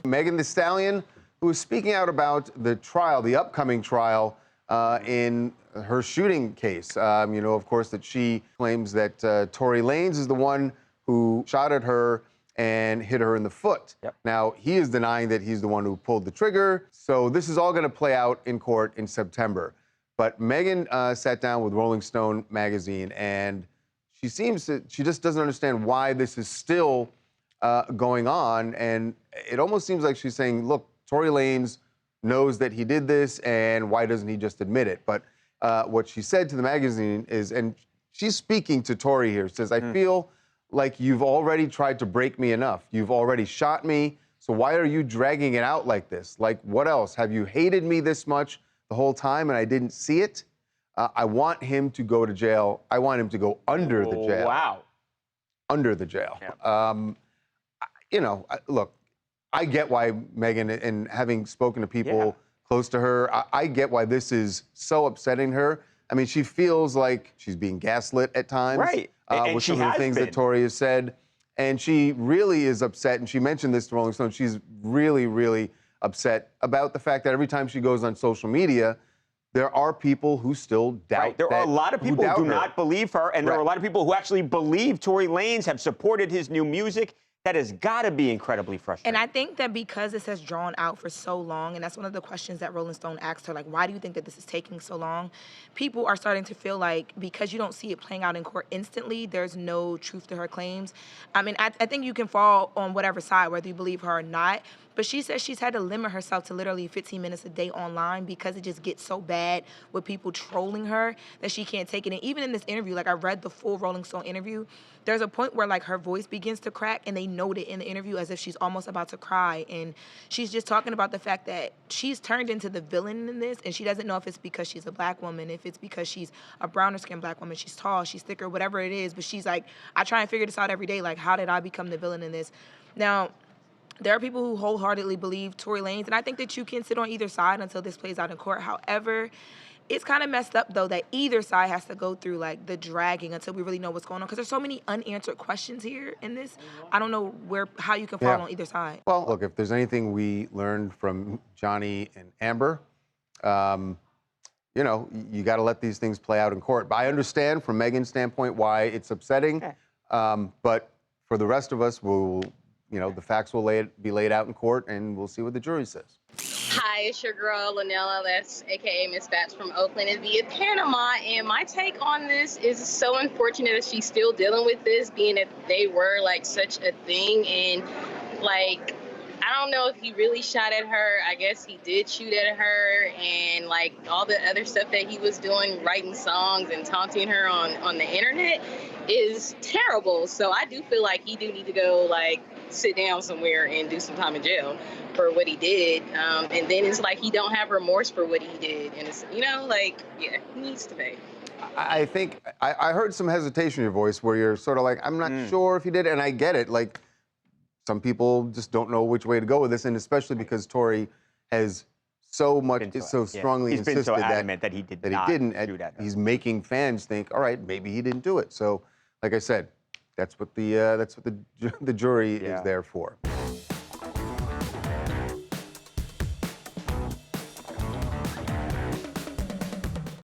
Megan Thee Stallion, who is speaking out about the trial, the upcoming trial in her shooting case. You know, of course, that she claims that Tory Lanez is the one who shot at her and hit her in the foot. Yep. Now, he is denying that he's the one who pulled the trigger. So this is all going to play out in court in September. But Megan sat down with Rolling Stone magazine, and she just doesn't understand why this is still going on. And it almost seems like she's saying, look, Tory Lanez knows that he did this, and why doesn't he just admit it? But what she said to the magazine is, and she's speaking to Tory here, says, I feel like you've already tried to break me enough. You've already shot me, so why are you dragging it out like this? Like, what else? Have you hated me this much the whole time and I didn't see it? I want him to go to jail. I want him to go under the jail. Wow. Under the jail. Yeah. You know, look, I get why Megan, and having spoken to people close to her, I get why this is so upsetting her. I mean, she feels like she's being gaslit at times. Right. And with she some of the has things been. that Tory has said. And she really is upset, and she mentioned this to Rolling Stone. She's really, really upset about the fact that every time she goes on social media, there are people who still doubt Right. There are a lot of people who do not believe her, and there are a lot of people who actually believe Tory Lanez, have supported his new music. That has got to be incredibly frustrating. And I think that because this has drawn out for so long, and that's one of the questions that Rolling Stone asked her, like, why do you think that this is taking so long? People are starting to feel like because you don't see it playing out in court instantly, there's no truth to her claims. I mean, I think you can fall on whatever side, whether you believe her or not. But she says she's had to limit herself to literally 15 minutes a day online because it just gets so bad with people trolling her that she can't take it. And even in this interview, like I read the full Rolling Stone interview, there's a point where like her voice begins to crack and they note it in the interview as if she's almost about to cry. And she's just talking about the fact that she's turned into the villain in this, and she doesn't know if it's because she's a black woman, if it's because she's a browner skinned black woman, she's tall, she's thicker, whatever it is. But she's like, I try and figure this out every day. Like, how did I become the villain in this? Now, there are people who wholeheartedly believe Tory Lanez, and I think that you can sit on either side until this plays out in court. However, it's kind of messed up, though, that either side has to go through, like, the dragging until we really know what's going on, because there's so many unanswered questions here in this. I don't know how you can fall on either side. Well, look, if there's anything we learned from Johnny and Amber, you know, you got to let these things play out in court. But I understand from Megan's standpoint why it's upsetting, but for the rest of us, you know, the facts will be laid out in court, and we'll see what the jury says. Hi, it's your girl, Lanella, that's a.k.a. Miss Fats from Oakland and via Panama, and my take on this is so unfortunate that she's still dealing with this, being that they were, like, such a thing, and, like, I don't know if he really shot at her. I guess he did shoot at her, and, like, all the other stuff that he was doing, writing songs and taunting her on the internet is terrible. So I do feel like he do need to go, like, sit down somewhere and do some time in jail for what he did. And then it's like he don't have remorse for what he did. And it's, you know, like, yeah, he needs to pay. I think I heard some hesitation in your voice where you're sort of like, I'm not sure if he did, and I get it. Like, some people just don't know which way to go with this, and especially because Tory has so strongly He's been insisted so adamant that he didn't shoot at her. He's making fans think, all right, maybe he didn't do it. So, like I said, that's what the jury is there for.